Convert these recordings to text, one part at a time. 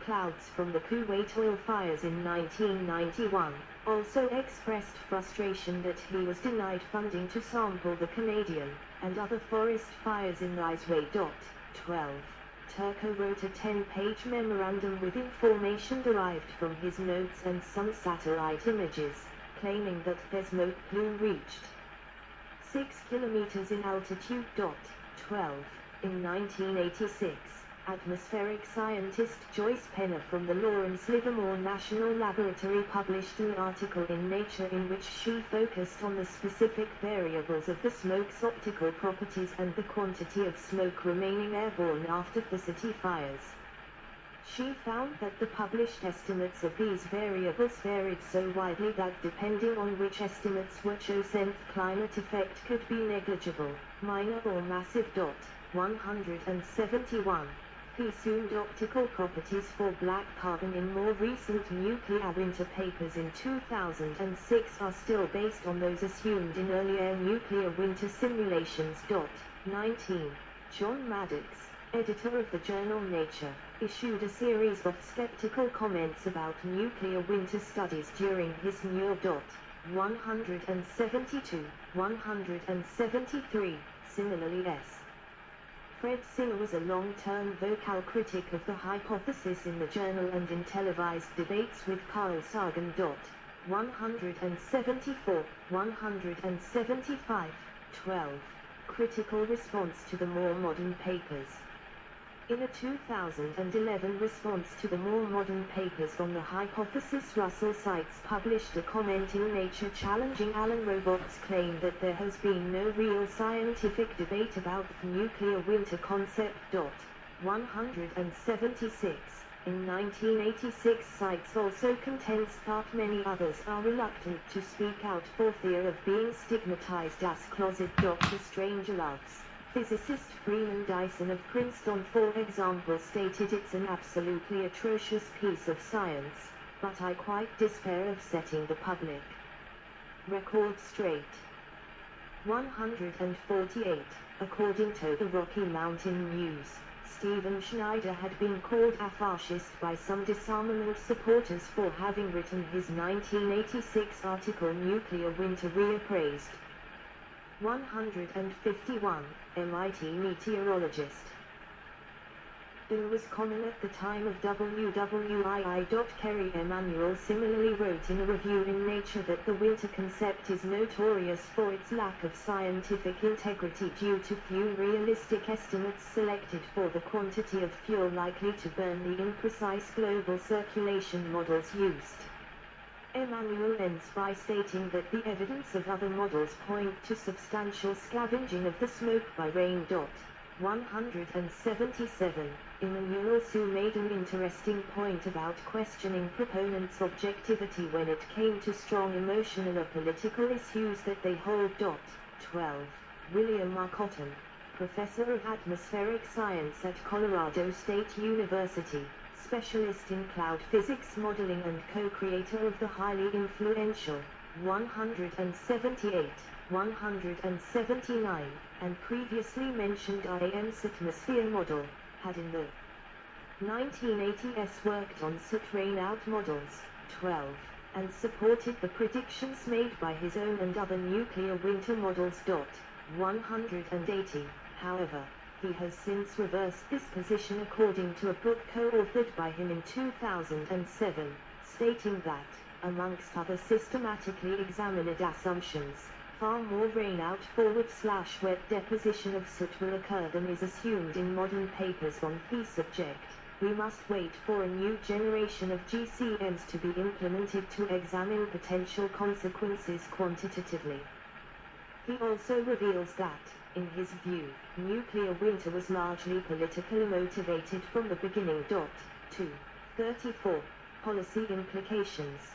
clouds from the Kuwait oil fires in 1991, also expressed frustration that he was denied funding to sample the Canadian and other forest fires in Rizway. 12. Turco wrote a 10-page memorandum with information derived from his notes and some satellite images, claiming that the smoke plume reached 6 kilometers in altitude. 12. In 1986, atmospheric scientist Joyce Penner from the Lawrence Livermore National Laboratory published an article in Nature in which she focused on the specific variables of the smoke's optical properties and the quantity of smoke remaining airborne after the city fires. She found that the published estimates of these variables varied so widely that depending on which estimates were chosen, climate effect could be negligible, minor or massive. 171. The assumed optical properties for black carbon in more recent nuclear winter papers in 2006 are still based on those assumed in earlier nuclear winter simulations. 19. John Maddox, editor of the journal Nature, issued a series of skeptical comments about nuclear winter studies during his New 172, 173, similarly S. Fred Singer was a long-term vocal critic of the hypothesis in the journal and in televised debates with Carl Sagan. 174, 175, 12. Critical response to the more modern papers. In a 2011 response to the more modern papers on the hypothesis, Russell Seitz published a comment in Nature challenging Alan Robott's claim that there has been no real scientific debate about the nuclear winter concept. 176. In 1986, Seitz also contends that many others are reluctant to speak out for fear of being stigmatized as closet Dr. Strangeloves. Physicist Freeman Dyson of Princeton, for example, stated, "It's an absolutely atrocious piece of science, but I quite despair of setting the public record straight." 148. According to the Rocky Mountain News, Stephen Schneider had been called a fascist by some disarmament supporters for having written his 1986 article Nuclear Winter Reappraised. 151. MIT meteorologist. It was common at the time of WWII. Kerry Emanuel similarly wrote in a review in Nature that the winter concept is notorious for its lack of scientific integrity due to few realistic estimates selected for the quantity of fuel likely to burn the imprecise global circulation models used. Emanuel ends by stating that the evidence of other models point to substantial scavenging of the smoke by rain. 177. Emanuel also made an interesting point about questioning proponents' objectivity when it came to strong emotional or political issues that they hold. 12. William R. Cotton, professor of atmospheric science at Colorado State University, specialist in cloud physics modeling and co-creator of the highly influential 178, 179, and previously mentioned IAM's atmosphere model, had in the 1980s worked on soot rainout models, 12, and supported the predictions made by his own and other nuclear winter models. 180, however, he has since reversed this position according to a book co-authored by him in 2007, stating that, amongst other systematically examined assumptions, far more rainout /wet deposition of soot will occur than is assumed in modern papers on the subject. We must wait for a new generation of GCMs to be implemented to examine potential consequences quantitatively. He also reveals that, in his view, nuclear winter was largely politically motivated from the beginning. 34. Policy implications.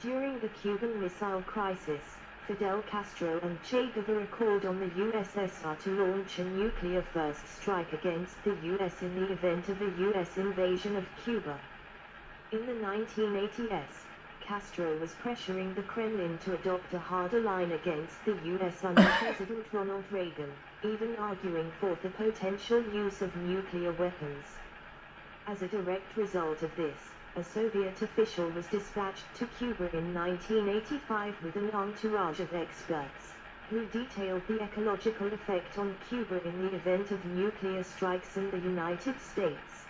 During the Cuban Missile Crisis, Fidel Castro and Che Guevara called on the USSR to launch a nuclear first strike against the US in the event of a US invasion of Cuba. In the 1980s, Castro was pressuring the Kremlin to adopt a harder line against the US under President Ronald Reagan, even arguing for the potential use of nuclear weapons. As a direct result of this, a Soviet official was dispatched to Cuba in 1985 with an entourage of experts, who detailed the ecological effect on Cuba in the event of nuclear strikes in the United States.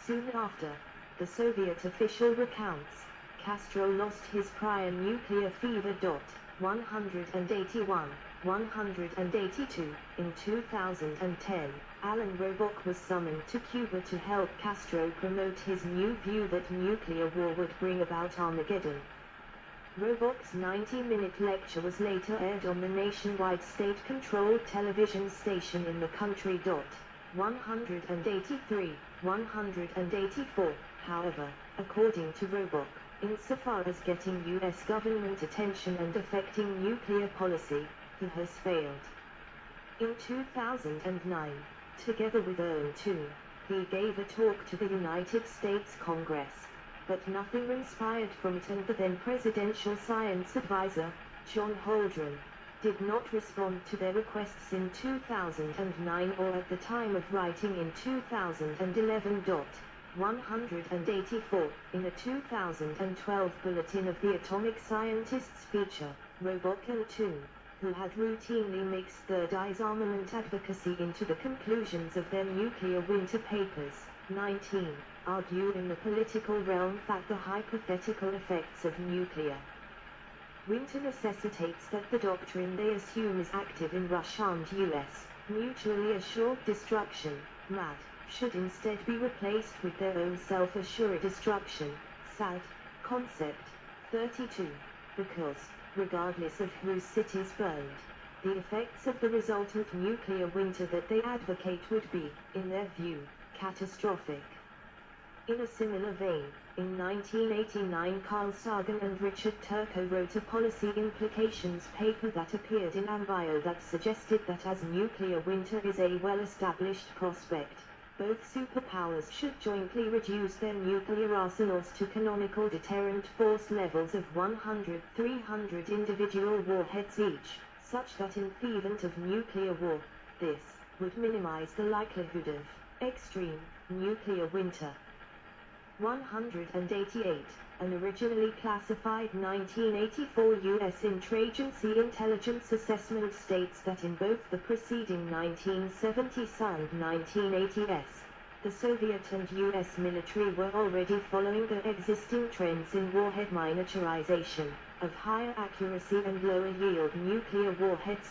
Soon after, the Soviet official recounts, Castro lost his prior nuclear fever. 181, 182. In 2010, Alan Robock was summoned to Cuba to help Castro promote his new view that nuclear war would bring about Armageddon. Robock's 90-minute lecture was later aired on the nationwide state-controlled television station in the country. 183, 184. However, according to Robock, insofar as getting U.S. government attention and affecting nuclear policy, he has failed. In 2009, together with Owen II, he gave a talk to the United States Congress, but nothing inspired from it, and the then presidential science advisor, John Holdren, did not respond to their requests in 2009 or at the time of writing in 2011. 184. In a 2012 Bulletin of the Atomic Scientists feature, Robock and II, who had routinely mixed Third Eye's armament advocacy into the conclusions of their nuclear winter papers, 19, argue in the political realm that the hypothetical effects of nuclear winter necessitates that the doctrine they assume is active in Russia-armed U.S. mutually assured destruction, MAD, should instead be replaced with their own self-assured destruction, SAD, concept. 32. Because, regardless of whose cities burned, the effects of the resultant nuclear winter that they advocate would be, in their view, catastrophic. In a similar vein, in 1989 Carl Sagan and Richard Turco wrote a policy implications paper that appeared in AmBio that suggested that as nuclear winter is a well-established prospect, both superpowers should jointly reduce their nuclear arsenals to canonical deterrent force levels of 100-300 individual warheads each, such that in the event of nuclear war, this would minimize the likelihood of extreme nuclear winter. 188. An originally classified 1984 U.S. Interagency Intelligence Assessment states that in both the preceding 1970s and 1980s, the Soviet and U.S. military were already following the existing trends in warhead miniaturization, of higher accuracy and lower yield nuclear warheads.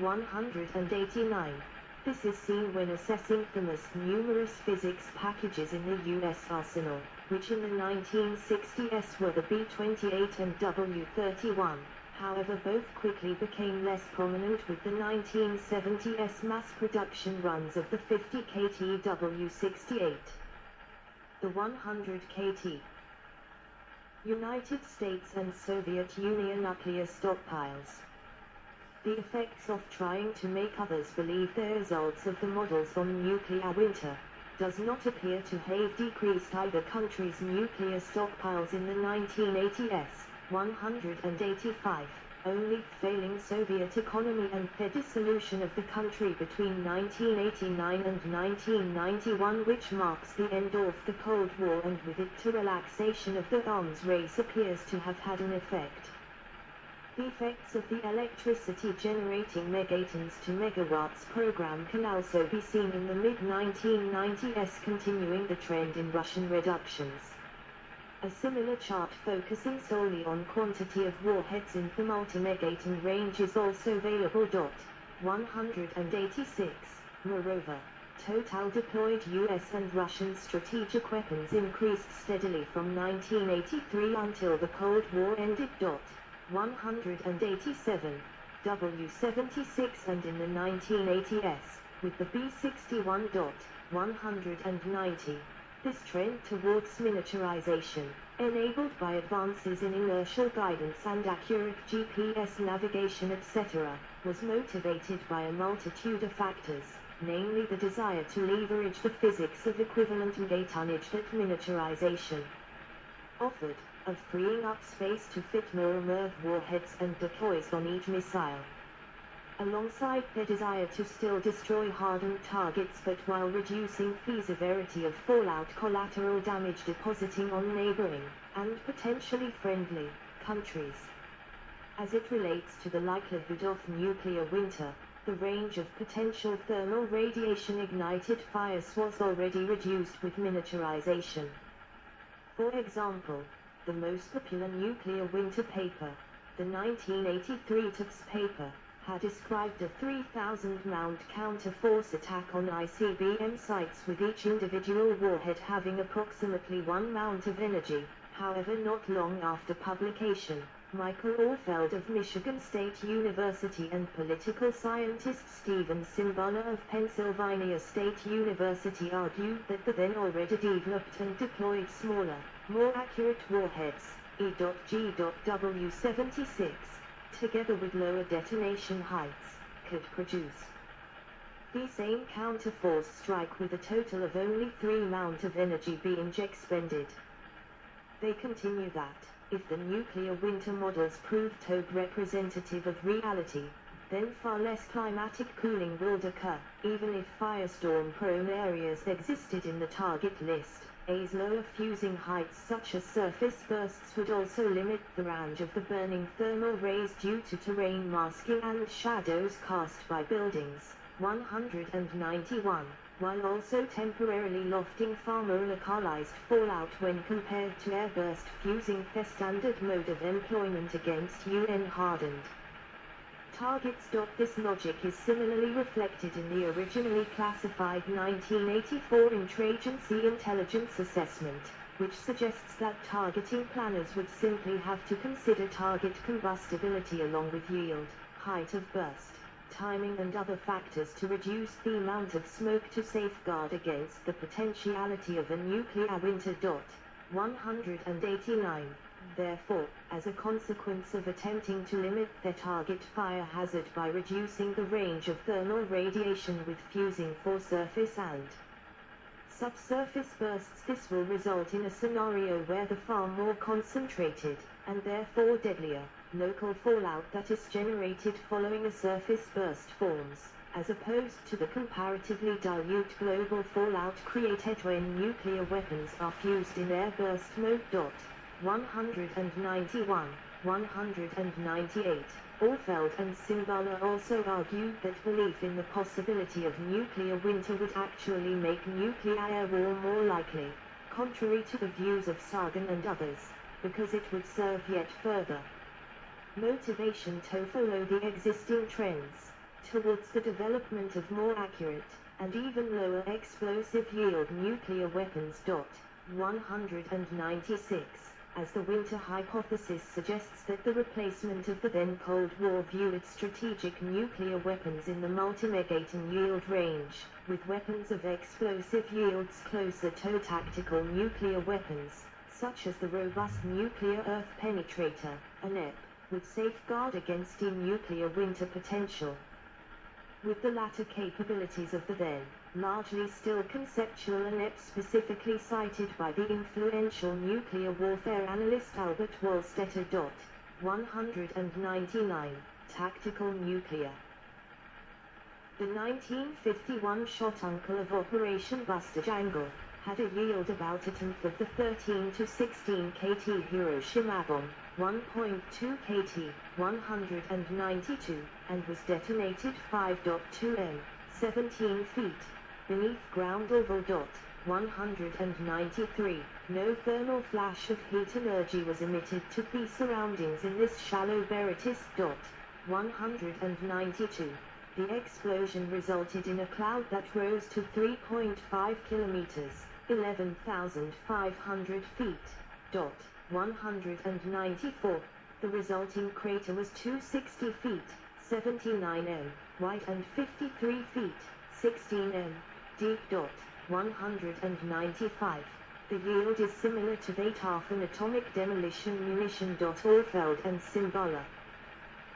189. This is seen when assessing the most numerous physics packages in the U.S. arsenal, which in the 1960s were the B-28 and W-31. However, both quickly became less prominent with the 1970s mass production runs of the 50 KT W-68. The 100 KT. United States and Soviet Union nuclear stockpiles. The effects of trying to make others believe the results of the models on nuclear winter does not appear to have decreased either country's nuclear stockpiles in the 1980s, 185, only failing Soviet economy and the dissolution of the country between 1989 and 1991, which marks the end of the Cold War, and with it the relaxation of the arms race appears to have had an effect. The effects of the electricity generating megatons to megawatts program can also be seen in the mid-1990s, continuing the trend in Russian reductions. A similar chart focusing solely on quantity of warheads in the multi-megaton range is also available. 186. Moreover, total deployed US and Russian strategic weapons increased steadily from 1983 until the Cold War ended. 187, W-76 and in the 1980s, with the B-61. 190. This trend towards miniaturization, enabled by advances in inertial guidance and accurate GPS navigation etc., was motivated by a multitude of factors, namely the desire to leverage the physics of equivalent megatonnage that miniaturization offered, of freeing up space to fit more MIRV warheads and deploys on each missile. alongside their desire to still destroy hardened targets but while reducing the severity of fallout collateral damage depositing on neighboring, and potentially friendly, countries. As it relates to the likelihood of nuclear winter, the range of potential thermal radiation ignited fires was already reduced with miniaturization. For example, the most popular nuclear winter paper, the 1983 Tufts paper, had described a 3,000-round counter-force attack on ICBM sites with each individual warhead having approximately 1 mount of energy. However, not long after publication, Michael Orfeld of Michigan State University and political scientist Stephen Simbala of Pennsylvania State University argued that the then already developed and deployed smaller, more accurate warheads, E.G.W-76, together with lower detonation heights, could produce the same counterforce strike with a total of only 3 mount of energy being expended. They continue that, if the nuclear winter models prove to be representative of reality, then far less climatic cooling will occur, even if firestorm-prone areas existed in the target list. As lower fusing heights such as surface bursts would also limit the range of the burning thermal rays due to terrain masking and shadows cast by buildings. 191, while also temporarily lofting far more localized fallout when compared to airburst fusing, the standard mode of employment against UN-hardened targets. This logic is similarly reflected in the originally classified 1984 Interagency Intelligence Assessment, which suggests that targeting planners would simply have to consider target combustibility along with yield, height of burst, timing and other factors to reduce the amount of smoke to safeguard against the potentiality of a nuclear winter. 189. Therefore, as a consequence of attempting to limit their target fire hazard by reducing the range of thermal radiation with fusing for surface and subsurface bursts, this will result in a scenario where the far more concentrated, and therefore deadlier, local fallout that is generated following a surface burst forms, as opposed to the comparatively dilute global fallout created when nuclear weapons are fused in airburst mode. 191, 198. Orfeld and Simbala also argued that belief in the possibility of nuclear winter would actually make nuclear air war more likely, contrary to the views of Sagan and others, because it would serve yet further motivation to follow the existing trends towards the development of more accurate, and even lower explosive yield nuclear weapons. 196. As the winter hypothesis suggests that the replacement of the then Cold War viewed strategic nuclear weapons in the multi-megaton yield range, with weapons of explosive yields closer to tactical nuclear weapons, such as the robust nuclear earth penetrator, (NEP), would safeguard against nuclear winter potential. With the latter capabilities of the then largely still conceptual NEP specifically cited by the influential nuclear warfare analyst Albert Wohlstetter. 199. Tactical nuclear. The 1951 shot Uncle of Operation Buster Jangle had a yield about a tenth of the 13 to 16 kt Hiroshima bomb, 1.2 kt, 192, and was detonated 5.2 m, 17 feet, beneath ground level. 193. No thermal flash of heat energy was emitted to the surroundings in this shallow Veritas. 192. The explosion resulted in a cloud that rose to 3.5 kilometers, 11,500 feet. 194. The resulting crater was 260 feet, 79 m, wide and 53 feet, 16 m, deep. 195. The yield is similar to that of an atomic demolition munition. Orfeld and Simbala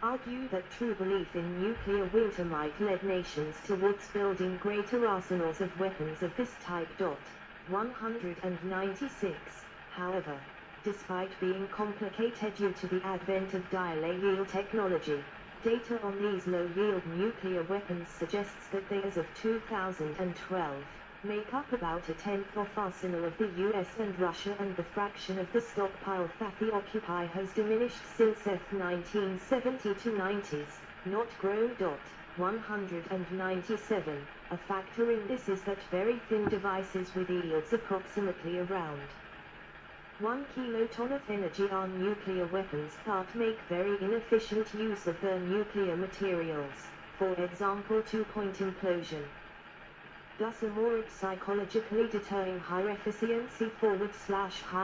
argue that true belief in nuclear winter might lead nations towards building greater arsenals of weapons of this type. 196. However, despite being complicated due to the advent of delay yield technology, Data on these low-yield nuclear weapons suggests that they, as of 2012, make up about a tenth of arsenal of the US and Russia, and the fraction of the stockpile that they occupy has diminished since the 1970 to 90s, not grown. 197. A factor in this is that very thin devices with yields approximately around 1 kiloton of energy on nuclear weapons can't make very inefficient use of their nuclear materials, for example two-point implosion. Thus a more psychologically deterring high efficiency /high